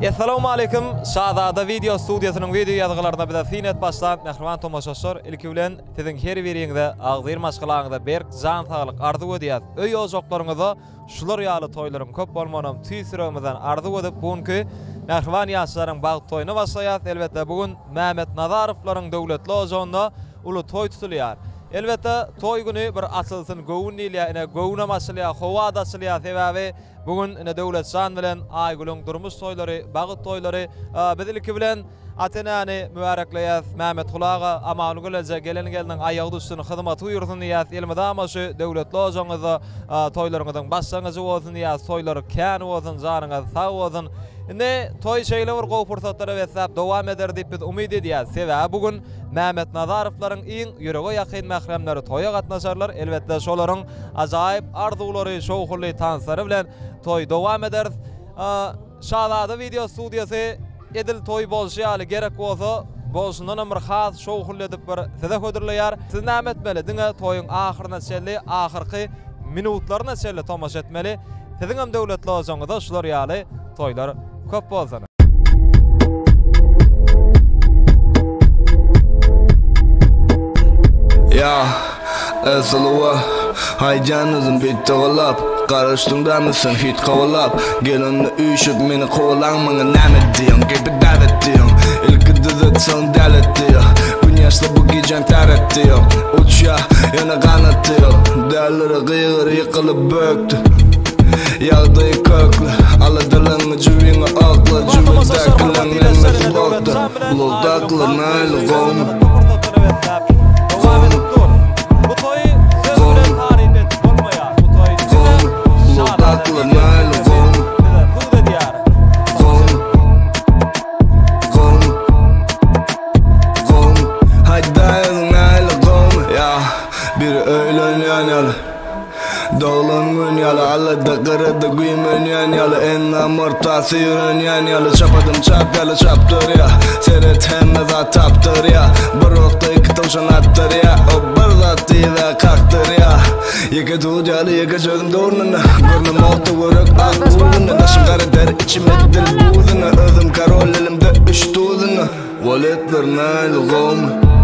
Assalamu alaykum. Şahzada video studiýasynyň video ýazgylaryna bize sinet başlan mehriban tomoşaşlar. Ilki bilen siziň her biriňizde agzyr maşgalagyňyzda berk jan saglyk arzu edýär. Öý ojaklaryňyzda şular ýaly toýlaryň köp bolmanam tüýsüremizden arzu edip bugünkü mehriban ýaşlaryň bag toýuny başlaýar. Elbetde bugün Mehmet Nazarowlaryň döwletli ojagynda uly toý tutulýar. Elbette toy günü bir asılsın gowun diýilýär, ene gowuna maşalýar, howa daşylýar sebäbi bugün ene döwletçan bilen Aýgülüň durmuş toýlary, bagyt toýlary biziliki bilen atenany mübarekleýär. Mehmet Hulaga amaly gelece geleniň aýagy düşsün, hyzmaty uýursun diýär. Elmede ama şu döwletli ojagyňyzda toýlaryňyzdan başlaňyzy bolsun diýär, toýlary kän bolsun, janyňyz sag bolsun. Ne toy şeýle bir gowy fursatlary bersap dowam eder diýip biz umyt edýär. Sebäbi bugün Mehmet Nazarowlaryň iň ýürege ýakyn mähremleri toýa gatnaşarlar. Elbetde şolaryň ajaýyp arzulary, şowhurly tansary bilen toy dowam eder. Şahzada video studiýasy edil toy bolşýaly gerek bolsa bolşundan bir has şowhurly edip bir size hödürleýär. Siz näme etmeli? Diňe toýuň ahyryna çelli, ahyrky minutlaryna çelli tomaş etmeli. Siziň hem döwletli ojagyňyzda şular ýaly toýlar köp bolsun. Ya, esluwa, haycanızın bitti olap, karıştığında mısın hit kovalap, gelinle üşüp meni kovalanmana näme diýiň, gibi davet diýiň, ilki düzetsen dalet diýiň, güneşli bu gecen taret diýiň, uçya yana kanat diýiň, dälleri gıyır yıkılıp böktü, yağdı köklü, ala dilingi cüviňi akla, cüvindäkileň emmesi bokdy, buludakly näýli gowmy. Dolan günyalı alada qırıdı güymün yanyalı en amortası yürün yanyalı çapadım çapyalı çaptır ya seret hemme zat taptır ya bir okta iki tavşan attır ya o bir zatı ve kalktır ya yeke tuğcalı yeke çözüm doğrununa görnüm oldu vuruk ak uğruna daşım karı der içime dil buğduna özüm karol elimde üç tuğduna valetler naylı gowmy.